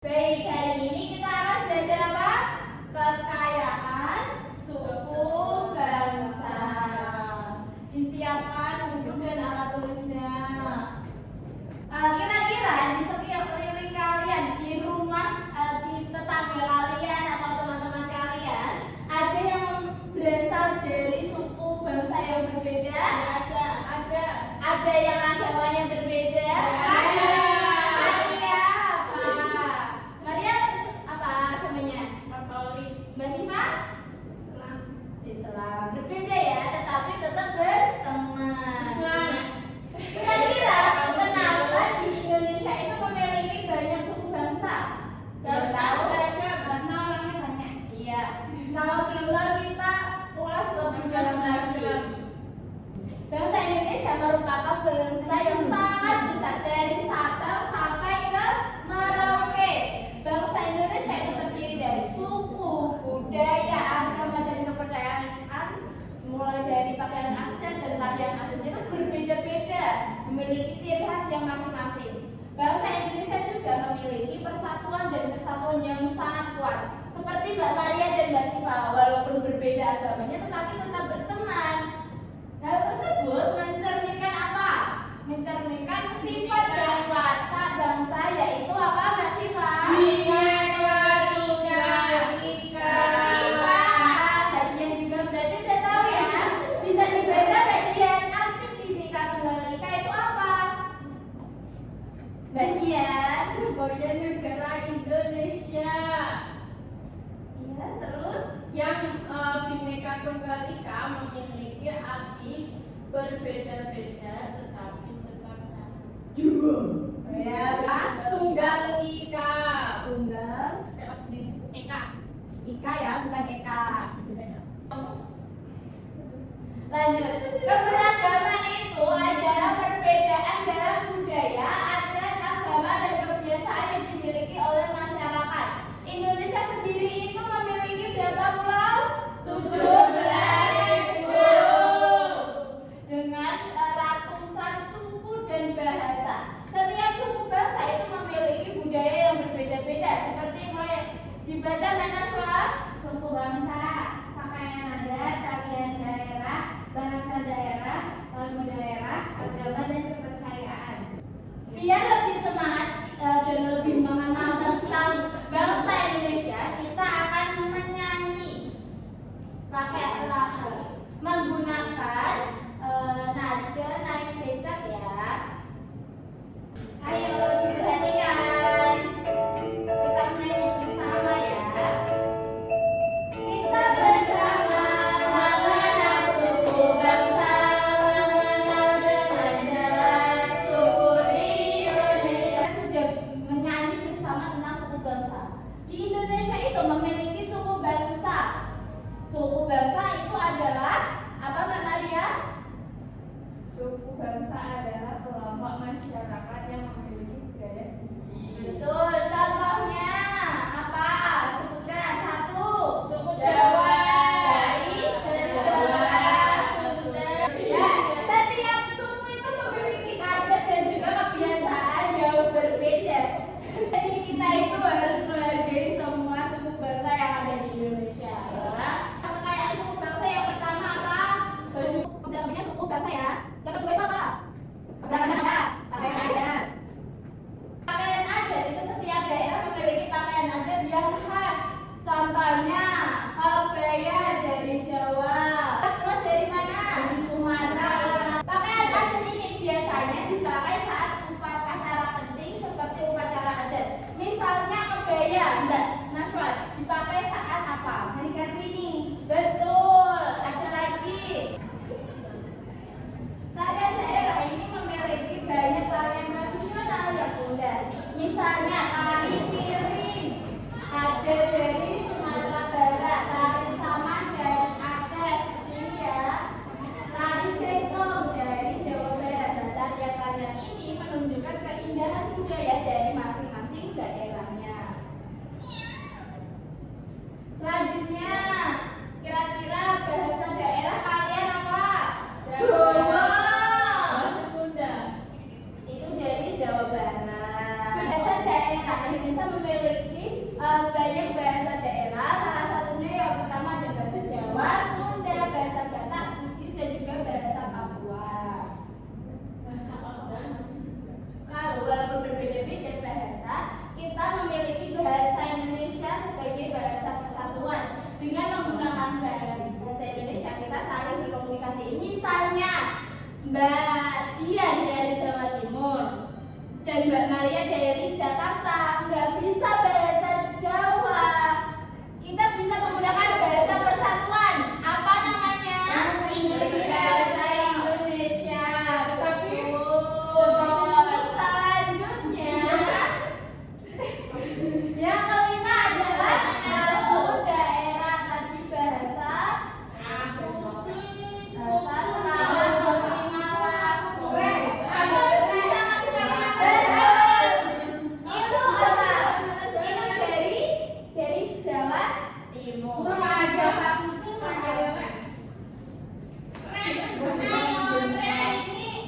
Baik, hari ini kita akan belajar apa? Kekayaan suku bangsa. Disiapkan buku dan alat tulisnya. Kira-kira di setiap keliling kalian, di rumah, di tetangga kalian atau teman-teman kalian, ada yang berasal dari suku bangsa yang berbeda? Ada. Ada yang agamanya berbeda? Ada. Mbak Siva? Islam. Berbeda ya, tetapi tetap berteman. Kira-kira kenapa di Indonesia itu memiliki banyak suku bangsa? Belum tahu? Karena orangnya banyak. Iya. Kalau belum tahu kita ulas lebih dalam lagi. Bangsa Indonesia merupakan bangsa yang sangat besar dari Sabang sampai ke Merauke. Bangsa Indonesia itu terdiri dari suku, budaya, agama, dan kepercayaan, mulai dari pakaian adat dan tarian adat itu berbeda-beda, memiliki ciri khas yang masing-masing. Bangsa Indonesia juga memiliki persatuan dan kesatuan yang sangat kuat, seperti Mbak Maria dan Mbak Siva, walaupun berbeda agamanya tetapi tetap berteman. Hal tersebut mencerminkan apa? Mencerminkan sifat dan watak bangsa, yaitu apa Mbak Siva? Bagian sebagai negara Indonesia. Iya, terus yang Bhinneka Tunggal Ika memiliki arti berbeda-beda tetapi tetap sama. ya, Tunggal Ika. tunggal Eka. Ika ya, bukan Eka. Lanjut, keberagaman itu adalah perbedaan dalam budaya, adat, agama, dan kebiasaan yang dimiliki oleh masyarakat. Indonesia sendiri itu memiliki berapa pulau? 17.000 dengan ratusan suku dan bahasa. Setiap suku bangsa itu memiliki budaya yang berbeda-beda, seperti mulai dibaca Menaswa, suku bangsa, pakaian adat, tarian daerah, bahasa daerah, lagu daerah, agama, dan kepercayaan. Biar lebih semangat dan lebih mengenal tentang bangsa Indonesia, kita akan menyanyi pakai lagu menggunakan nada naik becak ya. Ayo diperhatikan, kita menyanyi bersama ya. Kita bersama mengenal suku bangsa, mengenal dengan jelas suku Indonesia. Sudah menyanyi bersama tentang suku bangsa. Di Indonesia itu memiliki suku bangsa. Suku bangsa itu adalah apa Mbak Maria? Suku bangsa adalah kelompok masyarakat yang memiliki budaya sendiri. Betul. Contohnya apa? Sebutkan satu. Suku Jawa. Dari Jawa, Sunda. Ya, setiap suku itu memiliki adat dan juga kebiasaan yang berbeda. Jadi kita itu harus menghargai semua suku bangsa yang ada di Indonesia. Ya. Kekayaan suku bangsa yang pertama apa? Namanya suku bangsa ya. Yang kedua itu apa? Beragam apa? Pakaian adat. banyak bahasa daerah. Salah satunya yang pertama ada bahasa Jawa, Sunda, bahasa Batak, Bugis, dan juga bahasa Papua. Bahasa apa? Kalau walaupun berbeda-beda bahasa, kita memiliki bahasa Indonesia sebagai bahasa kesatuan. Dengan menggunakan bahasa Indonesia, kita saling berkomunikasi. Misalnya, Mbak Dian dari Jawa Timur dan Mbak Maria dari Jakarta nggak bisa bahasa Jawa, kita bisa menggunakan bahasa persatuan. Apa namanya? Bahasa Indonesia. Betul. Selanjutnya, yang kelima adalah lagu daerah. Tadi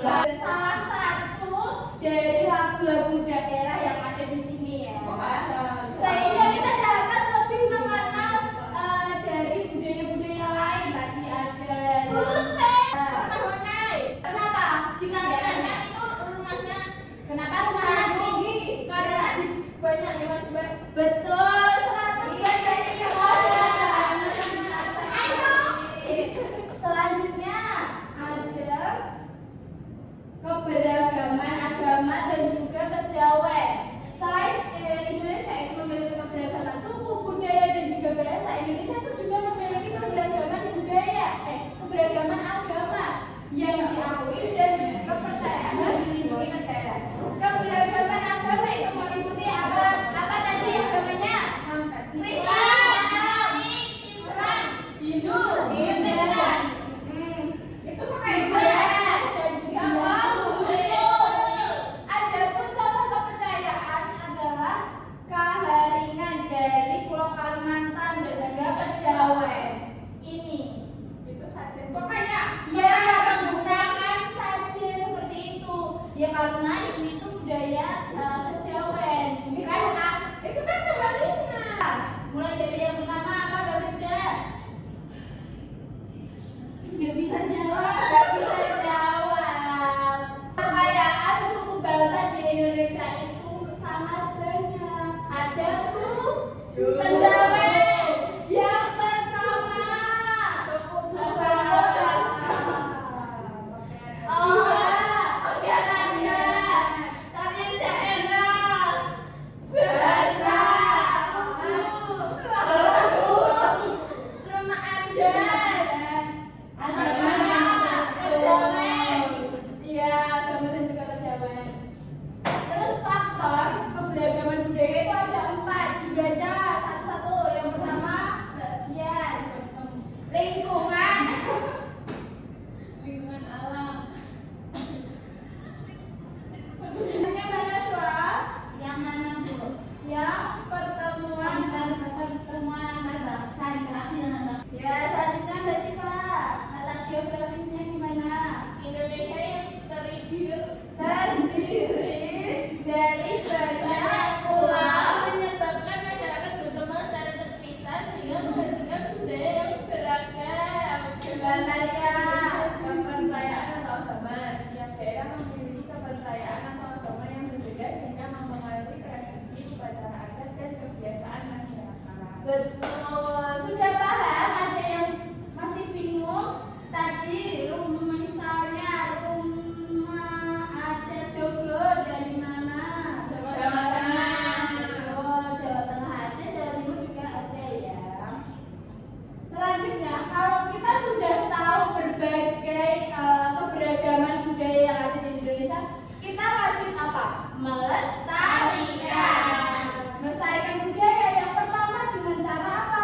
bahasa salah satu dari lagu-lagu daerah yang ada di sini ya. Sehingga kita dapat lebih mengenal dari budaya-budaya lain. Tadi ada kenapa? Jika itu rumahnya, kenapa rumahnya tinggi? Karena banyak hewan buas. Betul, 100 dari selanjutnya ada keberagaman agama dan juga kejawen. Selain Indonesia itu memiliki keberagaman suku, budaya dan juga bahasa, Indonesia itu juga memiliki keberagaman budaya, keberagaman agama yang diakui dan kepercayaan dilindungi negara. Keberagaman agama itu meliputi apa tadi agamanya? Islam, Hindu, itu pakai Islam dan juga adapun contoh kepercayaan adalah keharingan dari Pulau Kalimantan dan juga kejawen. Ini Itu saja. pokoknya ya menggunakan sajian seperti itu ya, karena ini tuh budaya kejawen, bukan itu kan keharingan. Mulai dari yang pertama apa, Mbak Firda? Nggak bisa jawab. Kekayaan suku bangsa di Indonesia itu sangat banyak. Ada tuh kejawen. Yang pertama suku bangsa. Olahraga, tarian daerah, bahasa, rumah adat, agama, kejawen. Iya, agama dan juga kejawen. Terus faktor keberagaman budaya itu ada 4. Dibaca satu-satu. Yang pertama, bagian lingkungan. Lingkungan alam. Pegunungannya mana, Syura? Yang mana, Bu? Yang pertemuan antar bangsa, interaksi dengan bangsa. Ya, selanjutnya Mbak Syifa, letak geografisnya gimana? Indonesia yang terdiri dari banyak pulau. menyebabkan masyarakat berkembang secara terpisah sehingga menghasilkan budaya yang beragam. Mbak Maria, Kepercayaan atau agama. Setiap daerah memiliki kepercayaan atau agama yang berbeda sehingga mempengaruhi tradisi, upacara adat, dan kebiasaan masyarakat. betul. Sudah paham? Ada yang masih bingung? Tadi misalnya rumah adat Joglo dari mana? Jawa Tengah. Oh, Jawa Tengah ada, Jawa Timur juga ada ya. Selanjutnya, kalau kita sudah tahu berbagai keberagaman budaya yang ada di Indonesia, kita wajib apa? Melestarikan. Melestarikan budaya yang pertama dengan cara apa?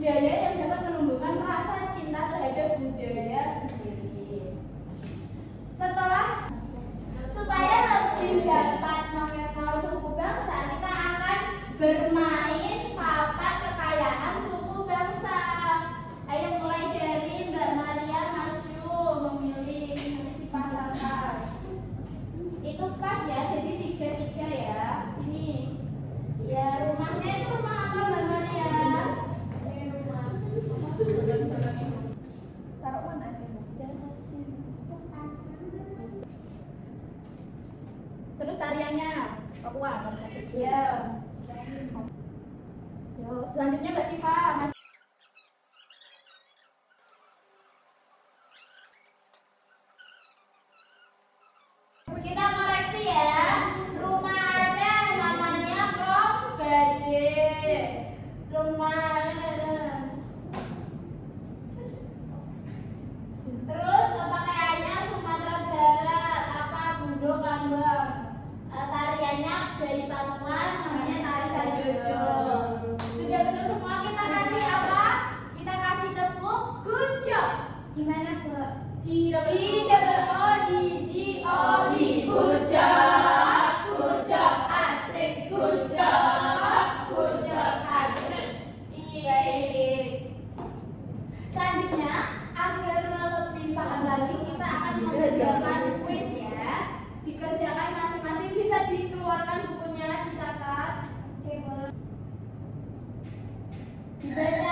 budaya yang dapat menumbuhkan rasa cinta terhadap budaya sendiri. Setelah supaya lebih dapat mengenal suku bangsa, kita akan bermain papan kekayaan suku bangsa. Ayo mulai dari Mbak Maria maju memilih, nanti dipasangkan. Itu pas ya, jadi 3-3 ya. Sini. Ya, rumahnya itu rumah apa Mbak Maria? Taruh mana aja, Bu? Terus tariannya Papua harus satu. Ya. Yo, selanjutnya Mbak Syifa. Kita koreksi ya. Rumah aja namanya Kong Bade. Rumah. Terus pakaiannya Sumatera Barat, apa Bundo Kambang. Tariannya dari Papua, namanya tari Sajojo. Sudah betul semua, kita kasih apa? Kita kasih tepuk good job. Gimana Mbak? G-double-O-D-G-O-D. Good job, good job, asik, good job, asik. Baik. Selanjutnya, agar lebih paham lagi, kita akan mengerjakan quiz ya. Dikerjakan masing-masing, bisa dikeluarkan bukunya, dicatat. Oke, Bu. Dibaca